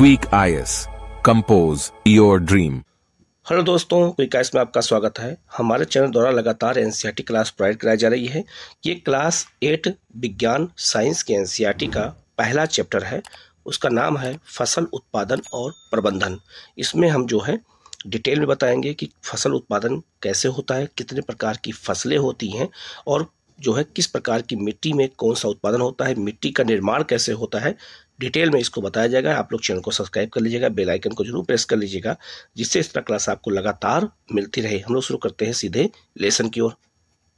Quick IAS, compose your dream. Hello दोस्तों, quick IAS में आपका स्वागत है। हमारे चैनल द्वारा लगातार एनसीईआरटी क्लास प्रोवाइड कराई जा रही है। ये क्लास 8 विज्ञान साइंस के एनसीईआरटी का पहला चैप्टर है। उसका नाम है फसल उत्पादन और प्रबंधन। इसमें हम जो है डिटेल में बताएंगे कि फसल उत्पादन कैसे होता है, कितने प्रकार की फसलें होती हैं और जो है किस प्रकार की मिट्टी में कौन सा उत्पादन होता है, मिट्टी का निर्माण कैसे होता है, डिटेल में इसको बताया जाएगा। आप लोग चैनल को सब्सक्राइब कर लीजिएगा, बेल आइकन को जरूर प्रेस कर लीजिएगा, जिससे इस तरह क्लास आपको लगातार मिलती रहे। हम लोग शुरू करते हैं सीधे लेसन की ओर।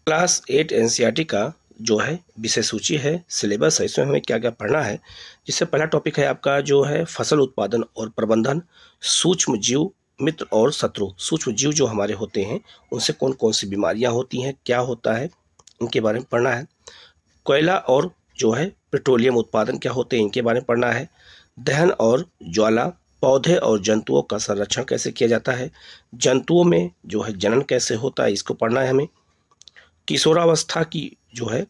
क्लास 8 एनसीईआरटी का जो है विषय सूची है, सिलेबस है, इसमें हमें क्या क्या पढ़ना है। जिससे पहला टॉपिक है आपका जो है फसल उत्पादन और प्रबंधन, सूक्ष्म जीव, मित्र और शत्रु। सूक्ष्म जीव जो हमारे होते हैं उनसे कौन कौन सी बीमारियां होती हैं, क्या होता है, इनके बारे में पढ़ना है। कोयला और जो है पेट्रोलियम उत्पादन क्या होते हैं, इनके बारे में पढ़ना है। दहन और ज्वाला, पौधे और जंतुओं का संरक्षण कैसे किया जाता है, जंतुओं में जो है जनन कैसे होता है, इसको पढ़ना है हमें। किशोरावस्था की जो है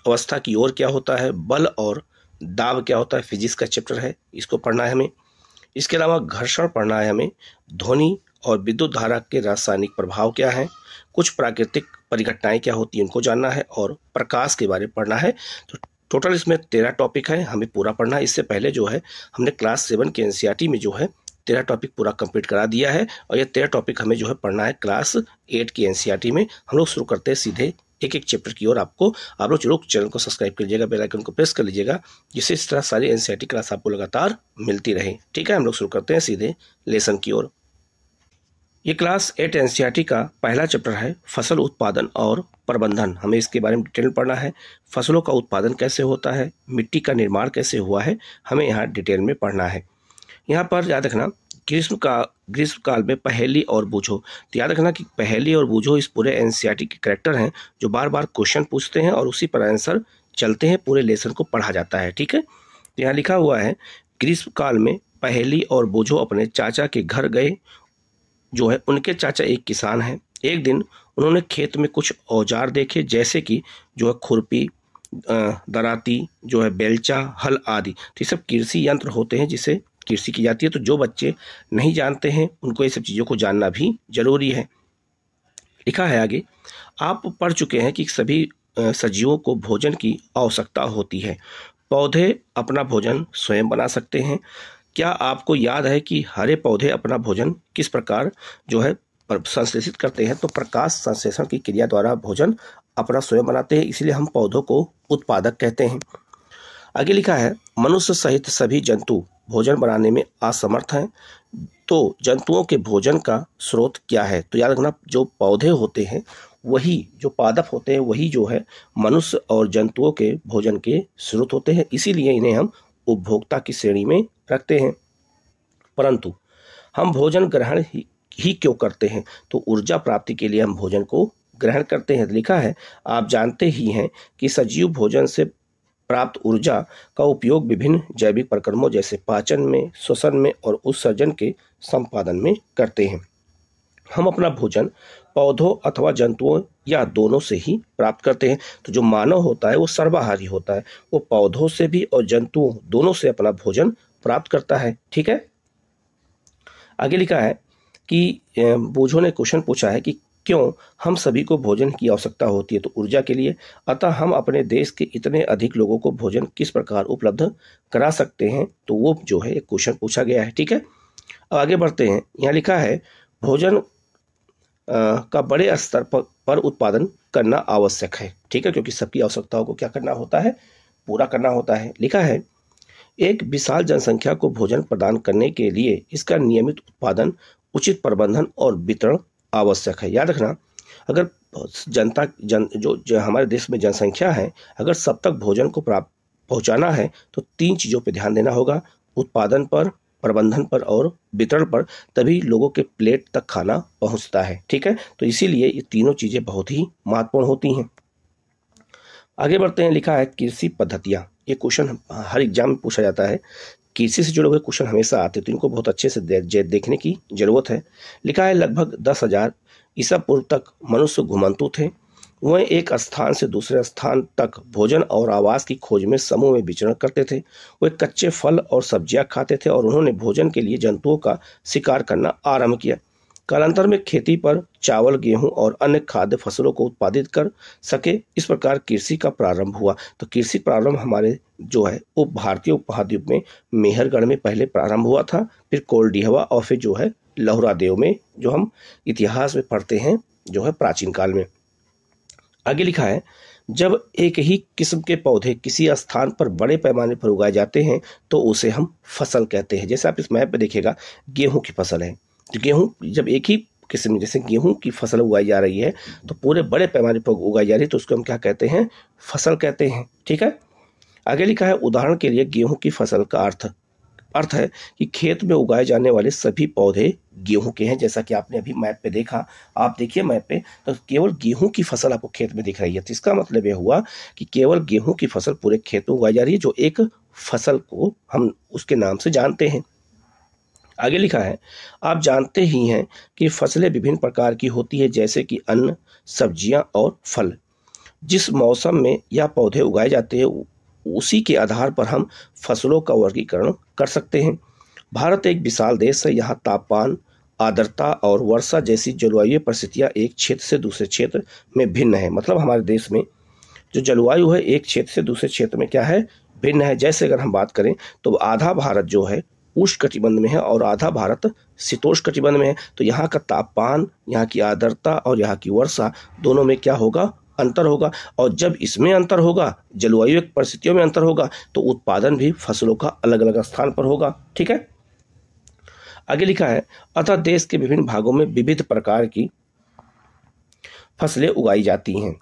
अवस्था की ओर क्या होता है, बल और दाब क्या होता है, फिजिक्स का चैप्टर है, इसको पढ़ना है हमें। इसके अलावा घर्षण पढ़ना है हमें। ध्वनि और विद्युत धारा के रासायनिक प्रभाव क्या हैं, कुछ प्राकृतिक परिघटनाएं क्या होती हैं, इनको जानना है और प्रकाश के बारे में पढ़ना है। तो टोटल इसमें 13 टॉपिक है, हमें पूरा पढ़ना है। इससे पहले जो है हमने क्लास 7 के एनसीईआरटी में जो है 13 टॉपिक पूरा कंप्लीट करा दिया है और ये 13 टॉपिक हमें जो है पढ़ना है क्लास 8 की एनसीईआरटी में। हम लोग शुरू करते हैं सीधे एक एक चैप्टर की ओर। आप लोग जरूर चैनल को सब्सक्राइब कर लीजिएगा, बेल आइकन को प्रेस कर लीजिएगा, जिससे इस तरह सारी एनसीईआरटी क्लास आपको लगातार मिलती रहे। ठीक है, हम लोग शुरू करते हैं सीधे लेसन की ओर। ये क्लास 8 एनसीईआरटी का पहला चैप्टर है फसल उत्पादन और प्रबंधन। हमें इसके बारे में डिटेल पढ़ना है। फसलों का उत्पादन कैसे होता है, मिट्टी का निर्माण कैसे हुआ है, हमें यहाँ डिटेल में पढ़ना है। यहाँ पर याद रखना ग्रीष्म काल में पहेली और बूझो। तो याद रखना कि पहेली और बूझो इस पूरे एनसीईआरटी के कैरेक्टर हैं जो बार बार क्वेश्चन पूछते हैं और उसी पर आंसर चलते हैं, पूरे लेसन को पढ़ा जाता है। ठीक है, तो यहाँ लिखा हुआ है ग्रीष्म काल में पहेली और बूझो अपने चाचा के घर गए। जो है उनके चाचा एक किसान हैं। एक दिन उन्होंने खेत में कुछ औजार देखे, जैसे कि जो है खुरपी, दराती, जो है बेलचा, हल आदि। तो ये सब कृषि यंत्र होते हैं जिसे कृषि की जाती है। तो जो बच्चे नहीं जानते हैं उनको ये सब चीज़ों को जानना भी जरूरी है। लिखा है आगे, आप पढ़ चुके हैं कि सभी सजीवों को भोजन की आवश्यकता होती है। पौधे अपना भोजन स्वयं बना सकते हैं। क्या आपको याद है कि हरे पौधे अपना भोजन किस प्रकार जो है संश्लेषित करते हैं? तो प्रकाश संश्लेषण की क्रिया द्वारा भोजन अपना स्वयं बनाते हैं, इसलिए हम पौधों को उत्पादक कहते हैं। आगे लिखा है, मनुष्य सहित सभी जंतु भोजन बनाने में असमर्थ हैं। तो जंतुओं के भोजन का स्रोत क्या है? तो याद रखना, जो पौधे होते हैं वही, जो पादप होते हैं वही जो है मनुष्य और जंतुओं के भोजन के स्रोत होते हैं, इसीलिए इन्हें हम उपभोक्ता की श्रेणी में रखते हैं। परंतु हम भोजन ग्रहण ही क्यों करते हैं? तो ऊर्जा प्राप्ति के लिए हम भोजन को ग्रहण करते हैं। लिखा है, आप जानते ही हैं कि सजीव भोजन से प्राप्त ऊर्जा का उपयोग विभिन्न जैविक प्रक्रमों जैसे पाचन में, श्वसन में और उत्सर्जन के संपादन में करते हैं। हम अपना भोजन पौधों अथवा जंतुओं या दोनों से ही प्राप्त करते हैं। तो जो मानव होता है वो सर्वाहारी होता है, वो पौधों से भी और जंतुओं दोनों से अपना भोजन प्राप्त करता है। ठीक है, आगे लिखा है कि बूझो ने क्वेश्चन पूछा है कि क्यों हम सभी को भोजन की आवश्यकता होती है? तो ऊर्जा के लिए। अतः हम अपने देश के इतने अधिक लोगों को भोजन किस प्रकार उपलब्ध करा सकते हैं? तो वो जो है एक क्वेश्चन पूछा गया है। ठीक है, अब आगे बढ़ते हैं। यहाँ लिखा है, भोजन का बड़े स्तर पर उत्पादन करना आवश्यक है। ठीक है, क्योंकि सबकी आवश्यकताओं को क्या करना होता है, पूरा करना होता है। लिखा है, एक विशाल जनसंख्या को भोजन प्रदान करने के लिए इसका नियमित उत्पादन, उचित प्रबंधन और वितरण आवश्यक है। याद रखना, अगर जो हमारे देश में जनसंख्या है, अगर सब तक भोजन को पहुंचाना है तो 3 चीज़ों पर ध्यान देना होगा, उत्पादन पर, प्रबंधन पर और वितरण पर, तभी लोगों के प्लेट तक खाना पहुंचता है। ठीक है, तो इसीलिए ये तीनों चीज़ें बहुत ही महत्वपूर्ण होती हैं। आगे बढ़ते हैं। लिखा है, कृषि पद्धतियाँ। ये क्वेश्चन हर एग्जाम में पूछा जाता है, कृषि से जुड़े हुए क्वेश्चन हमेशा आते हैं, तो इनको बहुत अच्छे से देखने की जरूरत है। लिखा है, लगभग 10,000 ईसा पूर्व तक मनुष्य घुमंतु थे। वह एक स्थान से दूसरे स्थान तक भोजन और आवास की खोज में समूह में विचरण करते थे। वे कच्चे फल और सब्जियां खाते थे और उन्होंने भोजन के लिए जंतुओं का शिकार करना आरंभ किया। कालांतर में खेती पर चावल, गेहूं और अन्य खाद्य फसलों को उत्पादित कर सके, इस प्रकार कृषि का प्रारंभ हुआ। तो कृषि प्रारंभ हमारे जो है वो भारतीय उपमहाद्वीप में मेहरगढ़ में पहले प्रारंभ हुआ था, फिर कोलडिहवा और फिर जो है लहुरादेव में, जो हम इतिहास में पढ़ते हैं जो है प्राचीन काल में। आगे लिखा है, जब एक ही किस्म के पौधे किसी स्थान पर बड़े पैमाने पर उगाए जाते हैं तो उसे हम फसल कहते हैं। जैसे आप इस मैप पे देखिएगा, गेहूं की फसल है, तो गेहूं जब एक ही किस्म, जैसे गेहूं की फसल उगाई जा रही है तो पूरे बड़े पैमाने पर उगाई जा रही है, तो उसको हम क्या कहते हैं? फसल कहते हैं। ठीक है। आगे लिखा है, उदाहरण के लिए गेहूं की फसल का अर्थ है कि खेत में उगाए जाने वाले सभी पौधे गेहूं के हैं। जैसा कि आपने अभी मैप पे देखा, आप देखिए मैप पे, तो केवल गेहूं की फसल आपको खेत में दिख रही है। तो इसका मतलब यह हुआ कि केवल गेहूं की फसल पूरे खेत में उगाई जा रही है, जो एक फसल को हम उसके नाम से जानते हैं। आगे लिखा है, आप जानते ही हैं कि फसलें विभिन्न प्रकार की होती है, जैसे कि अन्न, सब्जियां और फल। जिस मौसम में यह पौधे उगाए जाते हैं उसी के आधार पर हम फसलों का वर्गीकरण कर सकते हैं। भारत एक विशाल देश है। यहाँ तापमान, आर्द्रता और वर्षा जैसी जलवायु परिस्थितियाँ एक क्षेत्र से दूसरे क्षेत्र में भिन्न है। मतलब हमारे देश में जो जलवायु है एक क्षेत्र से दूसरे क्षेत्र में क्या है? भिन्न है। जैसे अगर हम बात करें तो आधा भारत जो है उष्ण कटिबंध में है और आधा भारत शीतोष्ण कटिबंध में है। तो यहाँ का तापमान, यहाँ की आर्द्रता और यहाँ की वर्षा दोनों में क्या होगा? अंतर होगा। और जब इसमें अंतर होगा, जलवायु परिस्थितियों में अंतर होगा, तो उत्पादन भी फसलों का अलग अलग स्थान पर होगा। ठीक है। आगे लिखा है, अतः देश के विभिन्न भागों में विविध प्रकार की फसलें उगाई जाती हैं।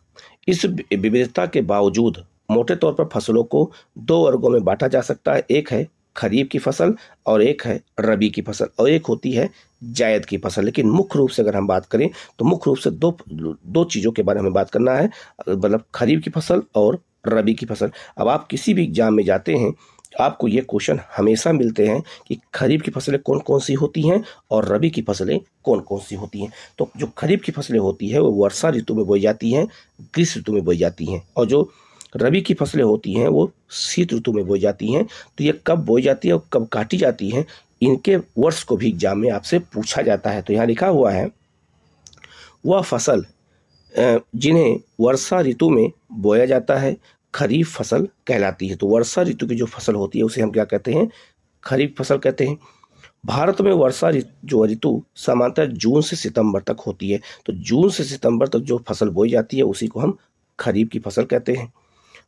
इस विविधता के बावजूद मोटे तौर पर फसलों को दो वर्गों में बांटा जा सकता है। एक है खरीफ की फसल और एक है रबी की फसल, और एक होती है जायद की फसल। लेकिन मुख्य रूप से अगर हम बात करें तो मुख्य रूप से दो चीज़ों के बारे में बात करना है, मतलब खरीफ की फसल और रबी की फसल। अब आप किसी भी एग्जाम में जाते हैं, आपको ये क्वेश्चन हमेशा मिलते हैं कि खरीफ की फसलें कौन कौन सी होती हैं और रबी की फसलें कौन कौन सी होती हैं। तो जो खरीफ की फसलें होती है वो वर्षा ऋतु में बोई जाती हैं, ग्रीष्म ऋतु में बोई जाती हैं, और जो रबी की फसलें होती हैं वो शीत ऋतु में बोई जाती हैं। तो ये कब बोई जाती है और कब काटी जाती हैं, इनके वर्ष को भी एग्जाम में आपसे पूछा जाता है। तो यहाँ लिखा हुआ है, वह फसल जिन्हें वर्षा ऋतु में बोया जाता है खरीफ फसल कहलाती है। तो वर्षा ऋतु की जो फसल होती है उसे हम क्या कहते हैं? खरीफ फसल कहते हैं। भारत में वर्षा जो ऋतु सामान्यतः जून से सितंबर तक होती है। तो जून से सितंबर तक जो फसल बोई जाती है उसी को हम खरीफ की फसल कहते हैं।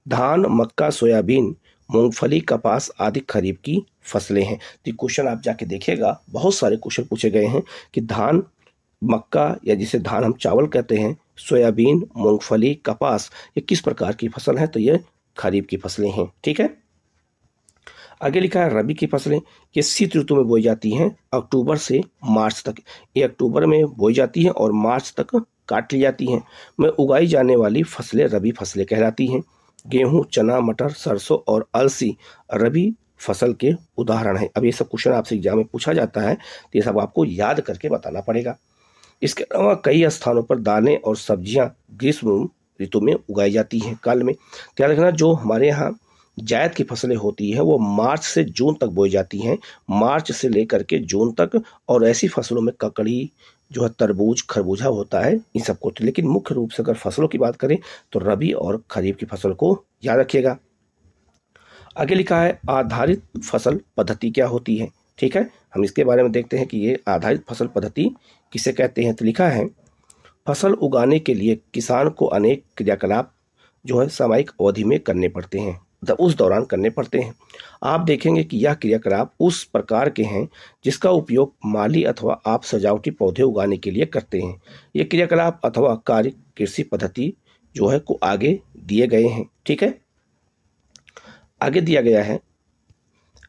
धान, मक्का, सोयाबीन, मूंगफली, कपास आदि खरीफ की फसलें हैं। तो क्वेश्चन आप जाके देखिएगा, बहुत सारे क्वेश्चन पूछे गए हैं कि धान, मक्का या जिसे धान हम चावल कहते हैं, सोयाबीन, मूंगफली, कपास, ये किस प्रकार की फसल है? तो ये खरीफ की फसलें हैं। ठीक है। आगे लिखा है, रबी की फसलें ये शीत ऋतु में बोई जाती हैं, अक्टूबर से मार्च तक। ये अक्टूबर में बोई जाती हैं और मार्च तक काट ली जाती हैं। में उगाई जाने वाली फसलें रबी फसलें कहलाती हैं। गेहूं, चना, मटर, सरसों और अलसी रबी फसल के उदाहरण हैं। अब ये सब क्वेश्चन आपसे एग्जाम में पूछा जाता है, तो ये सब आपको याद करके बताना पड़ेगा। इसके अलावा कई स्थानों पर दालें और सब्जियां ग्रीष्म ऋतु में उगाई जाती हैं काल में। ध्यान रखना, जो हमारे यहाँ जायद की फसलें होती हैं वो मार्च से जून तक बोई जाती हैं, मार्च से लेकर के जून तक। और ऐसी फसलों में ककड़ी जो है, तरबूज, खरबूजा होता है, इन सबको। लेकिन मुख्य रूप से अगर फसलों की बात करें तो रबी और खरीफ की फसल को याद रखिएगा। आगे लिखा है, आधारित फसल पद्धति क्या होती है? ठीक है, हम इसके बारे में देखते हैं कि ये आधारित फसल पद्धति किसे कहते हैं। तो लिखा है, फसल उगाने के लिए किसान को अनेक क्रियाकलाप जो है सामयिक अवधि में करने पड़ते हैं, उस दौरान करने पड़ते हैं। आप देखेंगे कि यह क्रियाकलाप उस प्रकार के हैं जिसका उपयोग माली अथवा आप सजावटी पौधे उगाने के लिए करते हैं। ये क्रियाकलाप अथवा कार्य कृषि पद्धति जो है को आगे दिए गए हैं। ठीक है, आगे दिया गया है,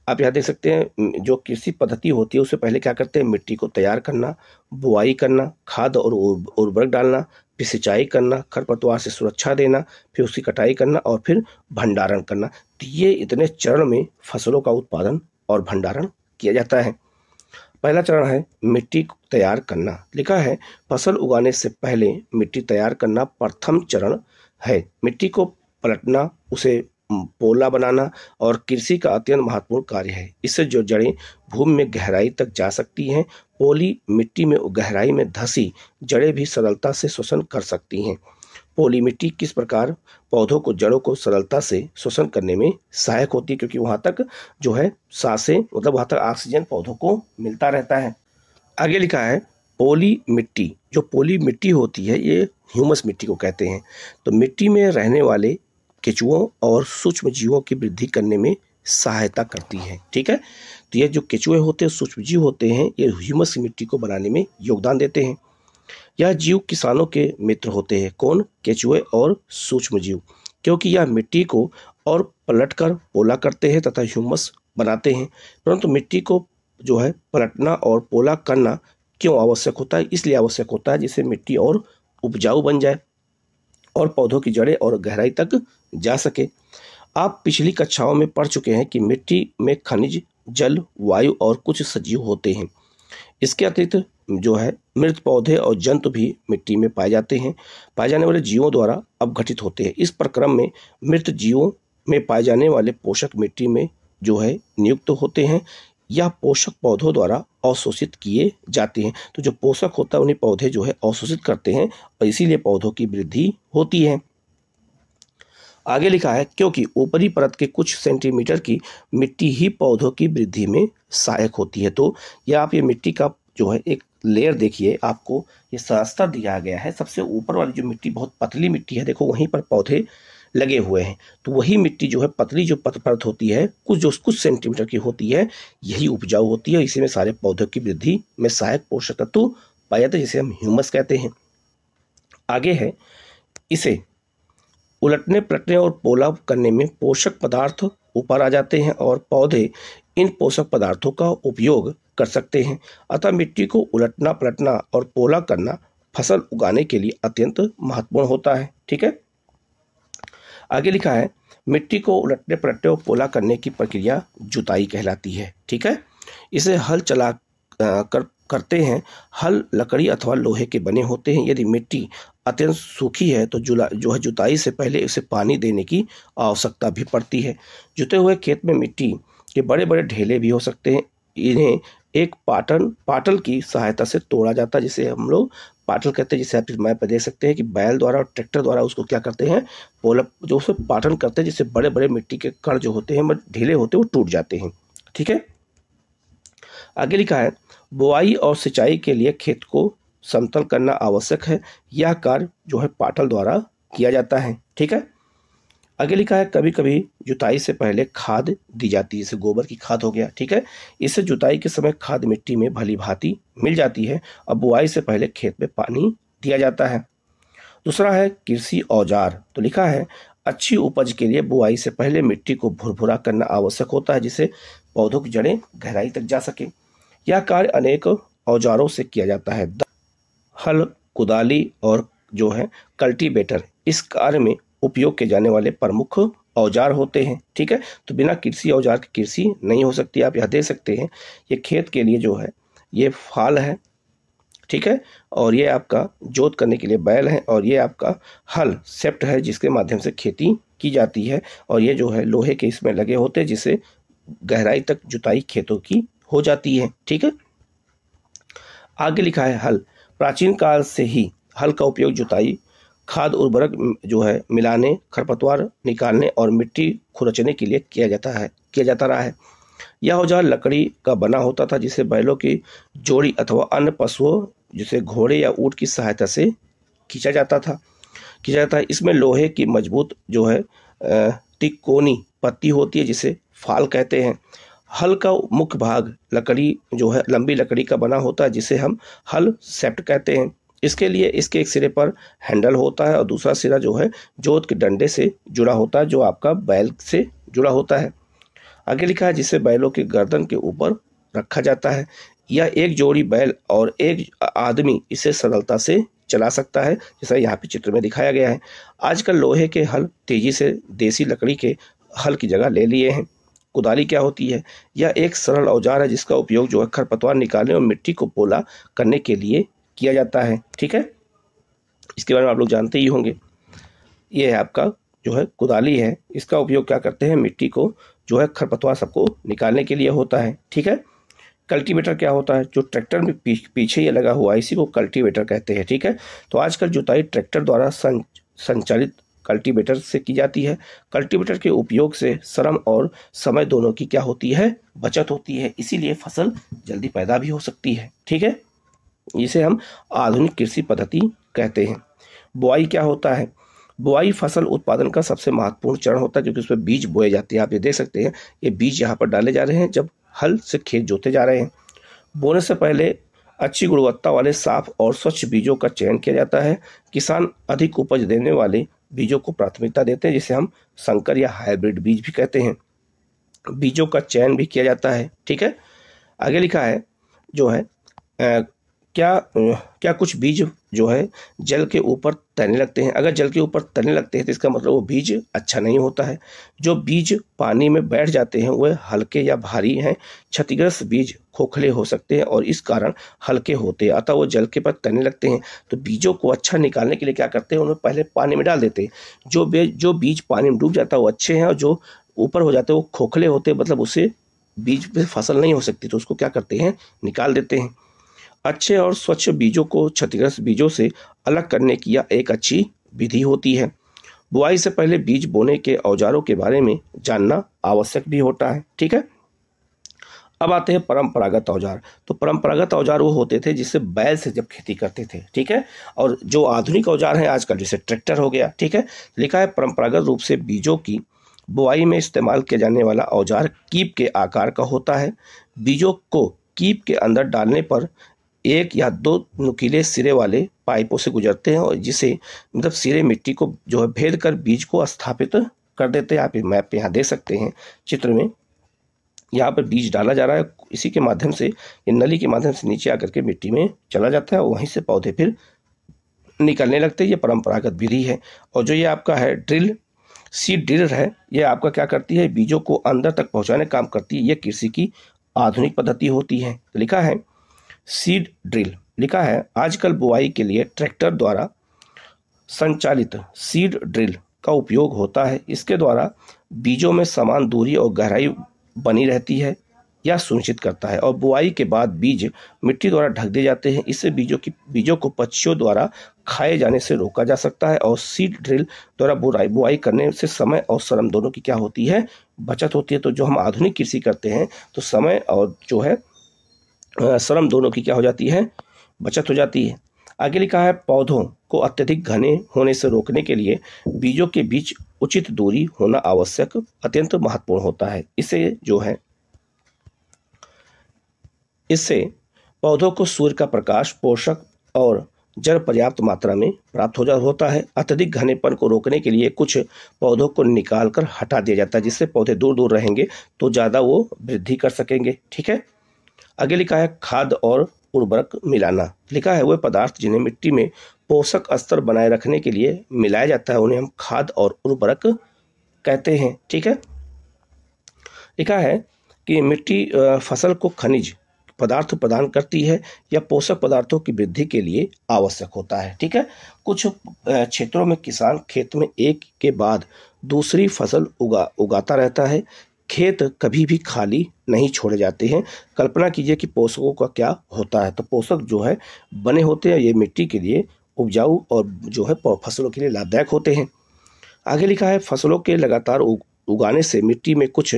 आप यहाँ देख सकते हैं, जो कृषि पद्धति होती है उससे पहले क्या करते हैं? मिट्टी को तैयार करना, बुआई करना, खाद और उर्वरक डालना, फिर सिंचाई करना, खरपतवार से सुरक्षा देना, फिर उसकी कटाई करना और फिर भंडारण करना। तो ये इतने चरण में फसलों का उत्पादन और भंडारण किया जाता है। पहला चरण है मिट्टी को तैयार करना। लिखा है फसल उगाने से पहले मिट्टी तैयार करना प्रथम चरण है। मिट्टी को पलटना, उसे पोला बनाना और कृषि का अत्यंत महत्वपूर्ण कार्य है। इससे जो जड़ें भूमि में गहराई तक जा सकती हैं। पोली मिट्टी में गहराई में धंसी जड़ें भी सरलता से श्वसन कर सकती हैं। पोली मिट्टी किस प्रकार पौधों को जड़ों को सरलता से श्वसन करने में सहायक होती है, क्योंकि वहां तक जो है सांसें मतलब वहां तक ऑक्सीजन पौधों को मिलता रहता है। आगे लिखा है पोली मिट्टी। जो पोली मिट्टी होती है ये ह्यूमस मिट्टी को कहते हैं। तो मिट्टी में रहने वाले केचुओं और सूक्ष्म जीवों की वृद्धि करने में सहायता करती है। ठीक है, तो ये जो केचुए होते हैं, सूक्ष्म जीव होते हैं, ये ह्यूमस मिट्टी को बनाने में योगदान देते हैं। यह जीव किसानों के मित्र होते हैं। कौन? केचुए और सूक्ष्म जीव, क्योंकि यह मिट्टी को और पलटकर पोला करते हैं तथा ह्यूमस बनाते हैं। परंतु मिट्टी को जो है पलटना और पोला करना क्यों आवश्यक होता है? इसलिए आवश्यक होता है जिससे मिट्टी और उपजाऊ बन जाए और पौधों की जड़ें और गहराई तक जा सके। आप पिछली कक्षाओं में पढ़ चुके हैं कि मिट्टी में खनिज, जल, वायु और कुछ सजीव होते हैं। इसके अतिरिक्त जो है मृत पौधे और जंतु भी मिट्टी में पाए जाते हैं। पाए जाने वाले जीवों द्वारा अपघटित होते हैं। इस प्रक्रम में मृत जीवों में पाए जाने वाले पोषक मिट्टी में जो है नियुक्त होते हैं या पोषक पौधों द्वारा अवशोषित किए जाते हैं। तो जो पोषक होता है उन्हें पौधे जो है अवशोषित करते हैं और इसीलिए पौधों की वृद्धि होती है। आगे लिखा है क्योंकि ऊपरी परत के कुछ सेंटीमीटर की मिट्टी ही पौधों की वृद्धि में सहायक होती है। तो यह आप ये मिट्टी का जो है एक लेयर देखिए, आपको ये सस्ता दिया गया है। सबसे ऊपर वाली जो मिट्टी बहुत पतली मिट्टी है, देखो वहीं पर पौधे लगे हुए हैं। तो वही मिट्टी जो है पतली जो परत होती है, कुछ सेंटीमीटर की होती है, यही उपजाऊ होती है। इसी में सारे पौधों की वृद्धि में सहायक पोषक तत्व पाए जाते हैं, जिसे हम ह्यूमस कहते हैं। आगे है इसे उलटने पलटने और पोला करने में पोषक पदार्थ ऊपर आ जाते हैं और पौधे इन पोषक पदार्थों का उपयोग कर सकते हैं। अतः मिट्टी को उलटना पलटना और पोला करना फसल उगाने के लिए अत्यंत महत्वपूर्ण होता है। ठीक है, आगे लिखा है मिट्टी को उलटने पलटने और पोला करने की प्रक्रिया जुताई कहलाती है। ठीक है, इसे हल चला करते हैं। हल लकड़ी अथवा लोहे के बने होते हैं। यदि मिट्टी अत्यंत सूखी है तो जो है जुताई से पहले इसे पानी देने की आवश्यकता भी पड़ती है। जुते हुए खेत में मिट्टी के बड़े बड़े ढेले भी हो सकते हैं। इन्हें एक पाटल की सहायता से तोड़ा जाता है, जिसे हम लोग पाटल कहते हैं। जिसे आप इस मैप पर देख सकते हैं कि बैल द्वारा और ट्रैक्टर द्वारा उसको क्या करते हैं, पोलप जो उसे पाटन करते हैं, जिससे बड़े बड़े मिट्टी के कण जो होते हैं, ढीले होते हैं, वो टूट जाते हैं। ठीक है, आगे लिखा है बुआई और सिंचाई के लिए खेत को समतल करना आवश्यक है। यह कार्य जो है पाटल द्वारा किया जाता है। ठीक है, आगे लिखा है कभी कभी जुताई से पहले खाद दी जाती है, जैसे गोबर की खाद हो गया। ठीक है, इससे जुताई के समय खाद मिट्टी में भली भांति मिल जाती है। अब बुआई से पहले खेत में पानी दिया जाता है। दूसरा है कृषि औजार। तो लिखा है अच्छी उपज के लिए बुआई से पहले मिट्टी को भुरभुरा करना आवश्यक होता है, जिससे पौधों की जड़ें गहराई तक जा सके। यह कार्य अनेक औजारों से किया जाता है। हल, कुदाली और जो है कल्टीवेटर इस कार्य में उपयोग किए जाने वाले प्रमुख औजार होते हैं। ठीक है, तो बिना कृषि औजार की कृषि नहीं हो सकती। आप यह देख सकते हैं ये खेत के लिए जो है ये फाल है। ठीक है, और ये आपका जोत करने के लिए बैल है और ये आपका हल सेप्ट है, जिसके माध्यम से खेती की जाती है। और ये जो है लोहे के इसमें लगे होते हैं, जिससे गहराई तक जुताई खेतों की हो जाती है। ठीक है, आगे लिखा है हल। प्राचीन काल से ही हल का उपयोग जुताई, खाद उर्वरक जो है मिलाने, खरपतवार निकालने और मिट्टी खुरचने के लिए किया जाता रहा है। यह औजार लकड़ी का बना होता था, जिसे बैलों की जोड़ी अथवा अन्य पशुओं जैसे घोड़े या ऊंट की सहायता से खींचा जाता है। इसमें लोहे की मजबूत जो है तिकोनी पत्ती होती है, जिसे फाल कहते हैं। हल का मुख्य भाग लकड़ी जो है लंबी लकड़ी का बना होता है, जिसे हम हल सेप्ट कहते हैं। इसके लिए इसके एक सिरे पर हैंडल होता है और दूसरा सिरा जो है जोत के डंडे से जुड़ा होता है, जो आपका बैल से जुड़ा होता है। आगे लिखा है जिसे बैलों के गर्दन के ऊपर रखा जाता है। यह एक जोड़ी बैल और एक आदमी इसे सरलता से चला सकता है, जैसा यहाँ पे चित्र में दिखाया गया है। आजकल लोहे के हल तेजी से देसी लकड़ी के हल की जगह ले लिए हैं कुदाली क्या होती है? यह एक सरल औजार है जिसका उपयोग जो है खरपतवार निकालने और मिट्टी को पोला करने के लिए किया जाता है। ठीक है, इसके बारे में आप लोग जानते ही होंगे। ये है आपका जो है कुदाली है, इसका उपयोग क्या करते हैं? मिट्टी को जो है खरपतवार सबको निकालने के लिए होता है। ठीक है, कल्टीवेटर क्या होता है? जो ट्रैक्टर में पीछे ये लगा हुआ है इसी को कल्टीवेटर कहते हैं। ठीक है, तो आजकल जुताई ट्रैक्टर द्वारा संचालित कल्टीवेटर से की जाती है। कल्टीवेटर के उपयोग से श्रम और समय दोनों की क्या होती है? बचत होती है, इसीलिए फसल जल्दी पैदा भी हो सकती है। ठीक है, इसे हम आधुनिक कृषि पद्धति कहते हैं। बुआई क्या होता है? बुआई फसल उत्पादन का सबसे महत्वपूर्ण चरण होता है क्योंकि उसमें बीज बोए जाते हैं। आप ये देख सकते हैं, ये बीज यहाँ पर डाले जा रहे हैं जब हल से खेत जोते जा रहे हैं। बोने से पहले अच्छी गुणवत्ता वाले साफ और स्वच्छ बीजों का चयन किया जाता है। किसान अधिक उपज देने वाले बीजों को प्राथमिकता देते हैं, जिसे हम संकर या हाइब्रिड बीज भी कहते हैं। बीजों का चयन भी किया जाता है। ठीक है, आगे लिखा है जो है क्या कुछ बीज जो है जल के ऊपर तैरने लगते हैं? अगर जल के ऊपर तैरने लगते हैं तो इसका मतलब वो बीज अच्छा नहीं होता है। जो बीज पानी में बैठ जाते हैं वह हल्के या भारी हैं। क्षतिग्रस्त बीज खोखले हो सकते हैं और इस कारण हल्के होते हैं, अतः वो जल के पर तैरने लगते हैं। तो बीजों को अच्छा निकालने के लिए क्या करते हैं? उन्हें पहले पानी में डाल देते हैं। जो बीज पानी में डूब जाता है वो अच्छे हैं, और जो ऊपर हो जाते हैं वो खोखले होते हैं, मतलब उससे बीज पे फसल नहीं हो सकती, तो उसको क्या करते हैं? निकाल देते हैं। अच्छे और स्वच्छ बीजों को क्षतिग्रस्त बीजों से अलग करने की यह एक अच्छी विधि होती है। बुआई से पहले बीज बोने के औजारों के बारे में जानना आवश्यक भी होता है। ठीक है, अब आते हैं परंपरागत औजार। तो परंपरागत औजार वो होते थे जिससे बैल से जब खेती करते थे। ठीक है, और जो आधुनिक औजार हैं आजकल, जैसे ट्रैक्टर हो गया। ठीक है, लिखा है परंपरागत रूप से बीजों की बुआई में इस्तेमाल किया जाने वाला औजार कीप के आकार का होता है। बीजों को कीप के अंदर डालने पर एक या दो नुकीले सिरे वाले पाइपों से गुजरते हैं, और जिसे मतलब सिरे मिट्टी को जो है भेद कर बीज को स्थापित कर देते हैं। आप मैप पे यहाँ देख सकते हैं चित्र में, यहाँ पर बीज डाला जा रहा है, इसी के माध्यम से, ये नली के माध्यम से नीचे आकर के मिट्टी में चला जाता है और वहीं से पौधे फिर निकलने लगते हैं। ये परंपरागत विधि है। और जो ये आपका है ड्रिल, सीड ड्रिल है, ये आपका क्या करती है? बीजों को अंदर तक पहुँचाने काम करती है। ये कृषि की आधुनिक पद्धति होती है। लिखा है सीड ड्रिल, लिखा है आजकल बुआई के लिए ट्रैक्टर द्वारा संचालित सीड ड्रिल का उपयोग होता है। इसके द्वारा बीजों में समान दूरी और गहराई बनी रहती है, यह सुनिश्चित करता है। और बुआई के बाद बीज मिट्टी द्वारा ढक दिए जाते हैं। इससे बीजों को पक्षियों द्वारा खाए जाने से रोका जा सकता है। और सीड ड्रिल द्वारा बुआई करने से समय और श्रम दोनों की क्या होती है? बचत होती है। तो जो हम आधुनिक कृषि करते हैं तो समय और जो है श्रम दोनों की क्या हो जाती है? बचत हो जाती है। आगे लिखा है पौधों को अत्यधिक घने होने से रोकने के लिए बीजों के बीच उचित दूरी होना आवश्यक अत्यंत महत्वपूर्ण होता है। इससे पौधों को सूर्य का प्रकाश, पोषक और जल पर्याप्त मात्रा में प्राप्त होता है। अत्यधिक घनेपन को रोकने के लिए कुछ पौधों को निकाल कर हटा दिया जाता है, जिससे पौधे दूर दूर रहेंगे तो ज़्यादा वो वृद्धि कर सकेंगे। ठीक है, आगे लिखा है खाद और उर्वरक मिलाना। लिखा है वे पदार्थ जिन्हें मिट्टी में पोषक स्तर बनाए रखने के लिए मिलाया जाता है उन्हें हम खाद और उर्वरक कहते हैं। ठीक है, लिखा है कि मिट्टी फसल को खनिज पदार्थ प्रदान करती है या पोषक पदार्थों की वृद्धि के लिए आवश्यक होता है। ठीक है, कुछ क्षेत्रों में किसान खेत में एक के बाद दूसरी फसल उगाता रहता है। खेत कभी भी खाली नहीं छोड़े जाते हैं। कल्पना कीजिए कि पोषकों का क्या होता है। तो पोषक जो है बने होते हैं, ये मिट्टी के लिए उपजाऊ और जो है फसलों के लिए लाभदायक होते हैं। आगे लिखा है फसलों के लगातार उगाने से मिट्टी में कुछ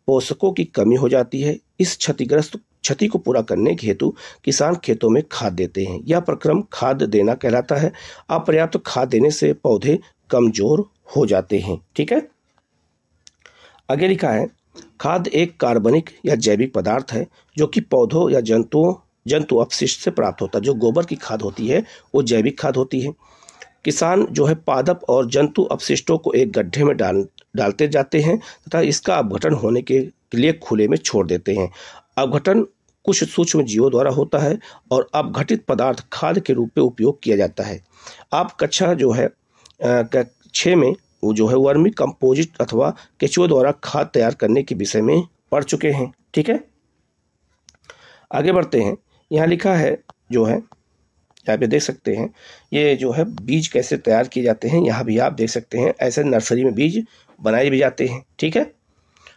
पोषकों की कमी हो जाती है। इस क्षति को पूरा करने के हेतु किसान खेतों में खाद देते हैं। यह प्रक्रम खाद देना कहलाता है। अपर्याप्त खाद देने से पौधे कमजोर हो जाते हैं। ठीक है, आगे लिखा है खाद एक कार्बनिक या जैविक पदार्थ है जो कि पौधों या जंतु अपशिष्ट से प्राप्त होता है। जो गोबर की खाद होती है वो जैविक खाद होती है। किसान जो है पादप और जंतु अपशिष्टों को एक गड्ढे में डालते जाते हैं तथा इसका अपघटन होने के लिए खुले में छोड़ देते हैं। अपघटन कुछ सूक्ष्म जीवों द्वारा होता है और अपघटित पदार्थ खाद के रूप में उपयोग किया जाता है। आप कक्षा जो है 6 में वो जो है वर्मी कंपोजिट अथवा केचुआ द्वारा खाद तैयार करने के विषय में पढ़ चुके हैं। ठीक है, आगे बढ़ते हैं। यहाँ लिखा है जो है, यहाँ पे देख सकते हैं ये जो है बीज कैसे तैयार किए जाते हैं। यहाँ भी आप देख सकते हैं ऐसे नर्सरी में बीज बनाए भी जाते हैं। ठीक है,